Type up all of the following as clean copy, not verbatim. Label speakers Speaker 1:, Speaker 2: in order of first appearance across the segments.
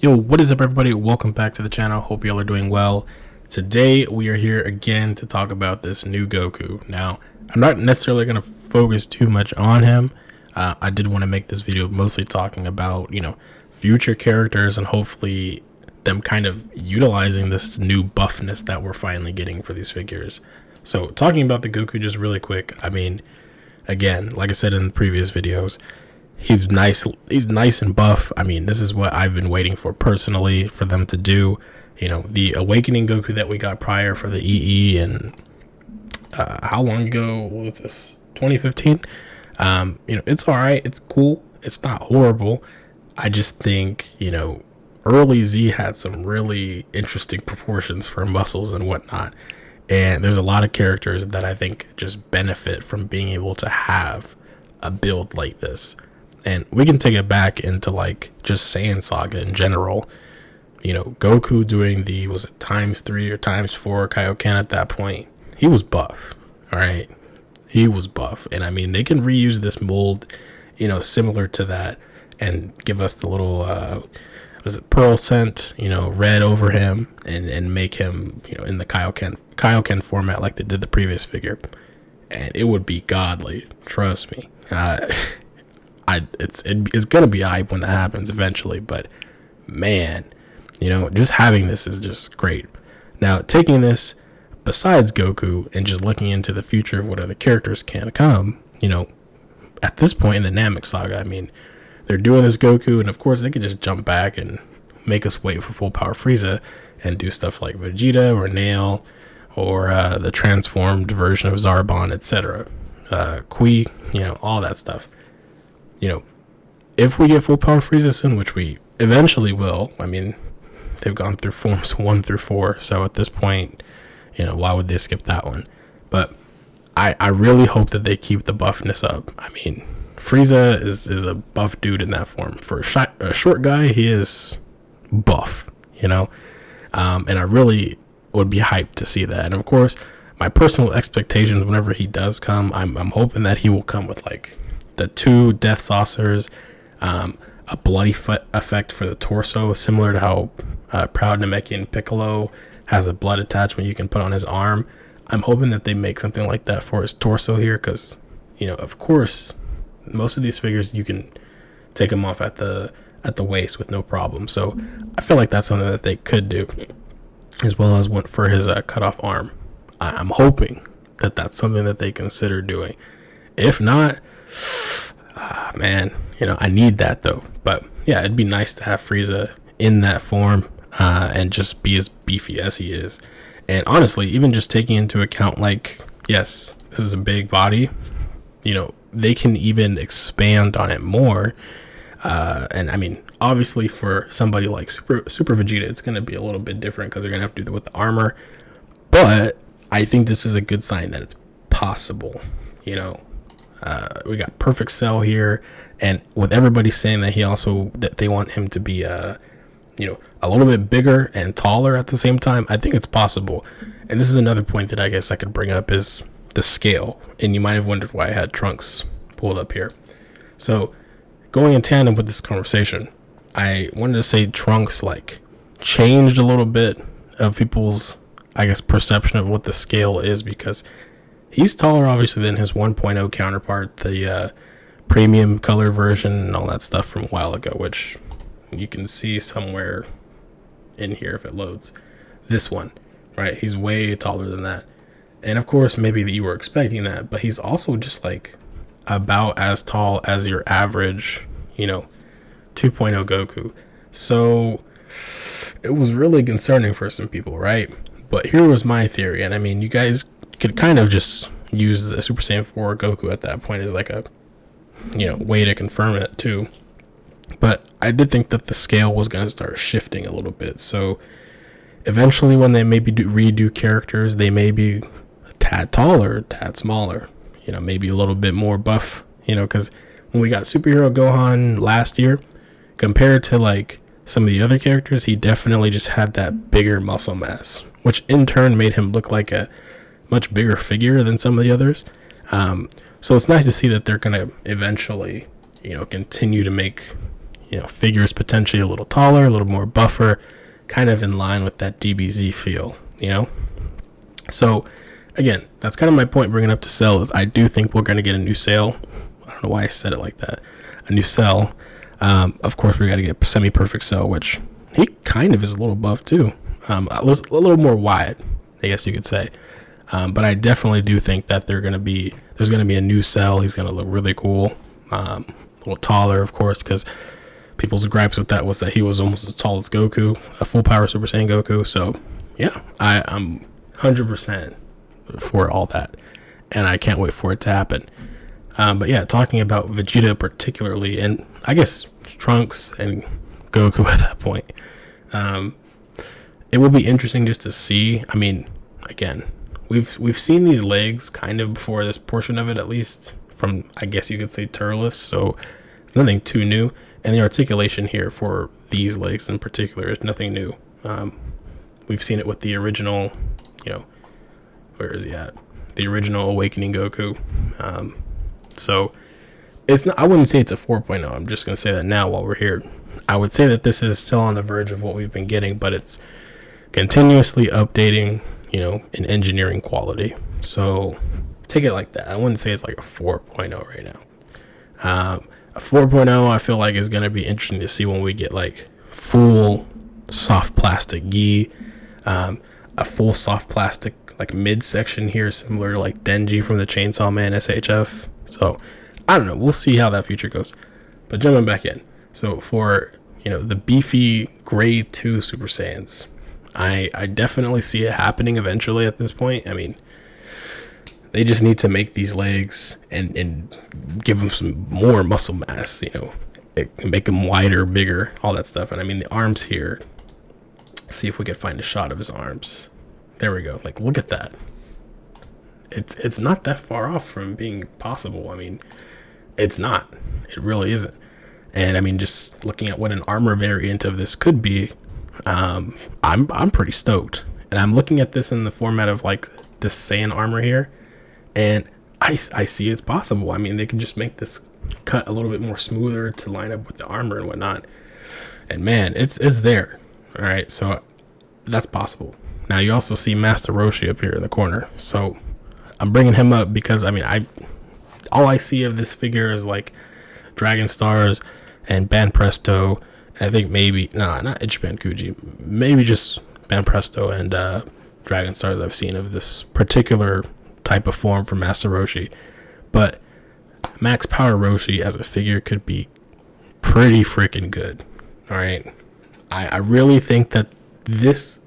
Speaker 1: Yo, what is up, everybody? Welcome back to the channel. Hope y'all are doing well. Today, we are here again to talk about this new Goku. Now, I'm not necessarily going to focus too much on him. I did want to make this video mostly talking about, future characters and hopefully them kind of utilizing this new buffness that we're finally getting for these figures. So, talking about the Goku just really quick, again, like I said in the previous videos, he's nice and buff. This is what I've been waiting for personally for them to do. The awakening Goku that we got prior for the EE, and how long ago was this? 2015. It's all right. It's cool. It's not horrible. I just think, early Z had some really interesting proportions for muscles and whatnot. And there's a lot of characters that I think just benefit from being able to have a build like this. And we can take it back into just Saiyan Saga in general. Goku doing was it ×3 or ×4 Kaioken at that point? He was buff. All right. He was buff. And they can reuse this mold, similar to that and give us the little, pearl scent, red over him and make him, in the Kaioken format like they did the previous figure. And it would be godly. Trust me. It's gonna be hype when that happens eventually, but man, just having this is just great. Now, taking this besides Goku and just looking into the future of what other characters can come, at this point in the Namek Saga, they're doing this Goku, and of course they could just jump back and make us wait for full power Frieza and do stuff like Vegeta or Nail or the transformed version of Zarbon, etc. Kui, all that stuff. If we get full power Frieza soon, which we eventually will, they've gone through forms 1 through 4, so at this point, why would they skip that one? But I really hope that they keep the buffness up. Frieza is a buff dude in that form. For a short guy, he is buff, and I really would be hyped to see that. And of course, my personal expectations whenever he does come, I'm hoping that he will come with the 2 death saucers, a bloody effect for the torso, similar to how Proud Namekian Piccolo has a blood attachment you can put on his arm. I'm hoping that they make something like that for his torso here, because of course most of these figures you can take them off at the waist with no problem. So I feel like that's something that they could do, as well as went for his cut off arm. I'm hoping that that's something that they consider doing. If not, man, I need that though. But yeah, it'd be nice to have Frieza in that form and just be as beefy as he is. And honestly, even just taking into account, yes, this is a big body, they can even expand on it more. And obviously for somebody like Super Vegeta, it's going to be a little bit different because they're going to have to do that with the armor. But I think this is a good sign that it's possible, we got Perfect Cell here, and with everybody saying that they want him to be a little bit bigger and taller at the same time, I think it's possible. And this is another point that I guess I could bring up is the scale, and you might have wondered why I had Trunks pulled up here. So going in tandem with this conversation, I wanted to say Trunks changed a little bit of people's, I guess, perception of what the scale is, because he's taller, obviously, than his 1.0 counterpart, the premium color version and all that stuff from a while ago, which you can see somewhere in here if it loads. This one, right? He's way taller than that. And of course, maybe you were expecting that, but he's also just about as tall as your average, 2.0 Goku. So it was really concerning for some people, right? But here was my theory, and you guys could kind of just use the Super Saiyan 4 Goku at that point as a way to confirm it too. But I did think that the scale was going to start shifting a little bit. So eventually, when they maybe redo characters, they may be a tad taller, a tad smaller, maybe a little bit more buff, because when we got Superhero Gohan last year, compared to some of the other characters, he definitely just had that bigger muscle mass, which in turn made him look like a much bigger figure than some of the others. So it's nice to see that they're going to eventually, continue to make, figure is potentially a little taller, a little more buffer, kind of in line with that DBZ feel, So, again, that's kind of my point bringing up to Cell is I do think we're going to get a new Cell. I don't know why I said it like that. A new Cell. Of course, we got to get semi-perfect Cell, which he kind of is a little buff too. A little more wide, I guess you could say. But I definitely do think that there's going to be a new Cell. He's going to look really cool. A little taller, of course, because people's gripes with that was that he was almost as tall as Goku, a full power Super Saiyan Goku. So, yeah, I'm 100% for all that. And I can't wait for it to happen. But yeah, talking about Vegeta particularly, and I guess Trunks and Goku at that point, it will be interesting just to see. I mean, again, we've seen these legs kind of before this portion of it, at least from, I guess you could say, Turles. So nothing too new. And the articulation here for these legs in particular is nothing new. We've seen it with the original, where is he at? The original Awakening Goku. So it's not, I wouldn't say it's a 4.0. I'm just going to say that now while we're here. I would say that this is still on the verge of what we've been getting, but it's continuously updating, in engineering quality. So take it like that. I wouldn't say it's like a 4.0 right now. A 4.0 I feel like is going to be interesting to see when we get like full soft plastic gi, a full soft plastic like midsection here, similar to like Denji from the Chainsaw Man SHF. So I don't know. We'll see how that future goes. But jumping back in. So for, the beefy grade 2 Super Saiyans, I definitely see it happening eventually at this point. I mean, they just need to make these legs and give them some more muscle mass, make them wider, bigger, all that stuff. And I mean, the arms here, let's see if we could find a shot of his arms. There we go. Like, look at that. It's not that far off from being possible. I mean, it's not. It really isn't. And I mean, just looking at what an armor variant of this could be, I'm pretty stoked. And I'm looking at this in the format of like this Saiyan armor here, and I see it's possible. I mean, they can just make this cut a little bit more smoother to line up with the armor and whatnot. And man, it's there. All right, so that's possible. Now you also see Master Roshi up here in the corner. So I'm bringing him up because I mean, all I see of this figure is like Dragon Stars and Banpresto. I think maybe not Ichiban Kuji, maybe just Banpresto and Dragon Stars I've seen of this particular type of form for Master Roshi. But Max Power Roshi as a figure could be pretty freaking good. All right, I really think that this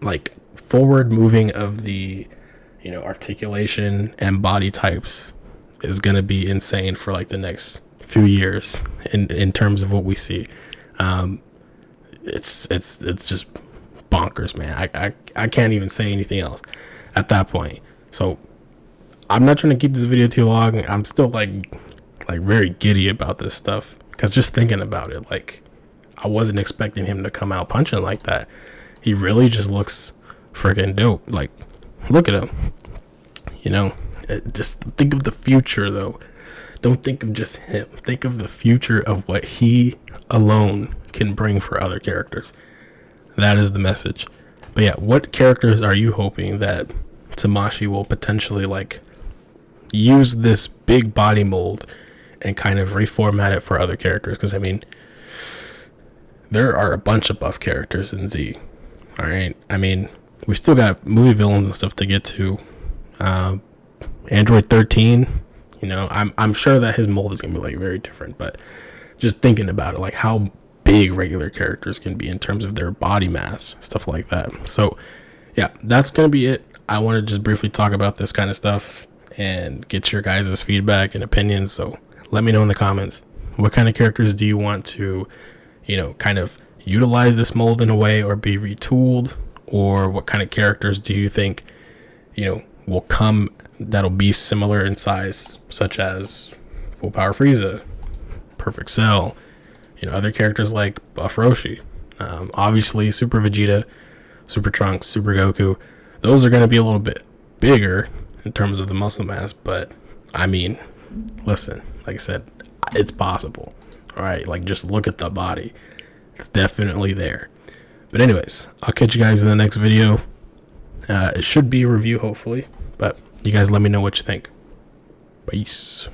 Speaker 1: like forward moving of the articulation and body types is gonna be insane for like the next few years in terms of what we see. It's just bonkers, man. I can't even say anything else at that point. So I'm not trying to keep this video too long. I'm still like very giddy about this stuff because just thinking about it, like I wasn't expecting him to come out punching like that. He really just looks freaking dope. Like, look at him. Just think of the future though. Don't think of just him. Think of the future of what he alone can bring for other characters. That is the message. But yeah, what characters are you hoping that Tamashii will potentially like use this big body mold and kind of reformat it for other characters? Because I mean, there are a bunch of buff characters in Z. All right, I mean, we still got movie villains and stuff to get to. Android 13, I'm sure that his mold is gonna be like very different, but just thinking about it, like how big regular characters can be in terms of their body mass, stuff like that. So yeah, that's gonna be it. I want to just briefly talk about this kind of stuff and get your guys' feedback and opinions. So let me know in the comments, what kind of characters do you want to kind of utilize this mold in a way or be retooled, or what kind of characters do you think will come that'll be similar in size, such as Full Power Frieza, Perfect Cell, other characters like Buff Roshi, obviously Super Vegeta, Super Trunks, Super Goku. Those are going to be a little bit bigger in terms of the muscle mass, but I mean, listen, like I said, it's possible. right? Like, just look at the body. It's definitely there. But anyways, I'll catch you guys in the next video. It should be a review, hopefully. But you guys let me know what you think. Peace.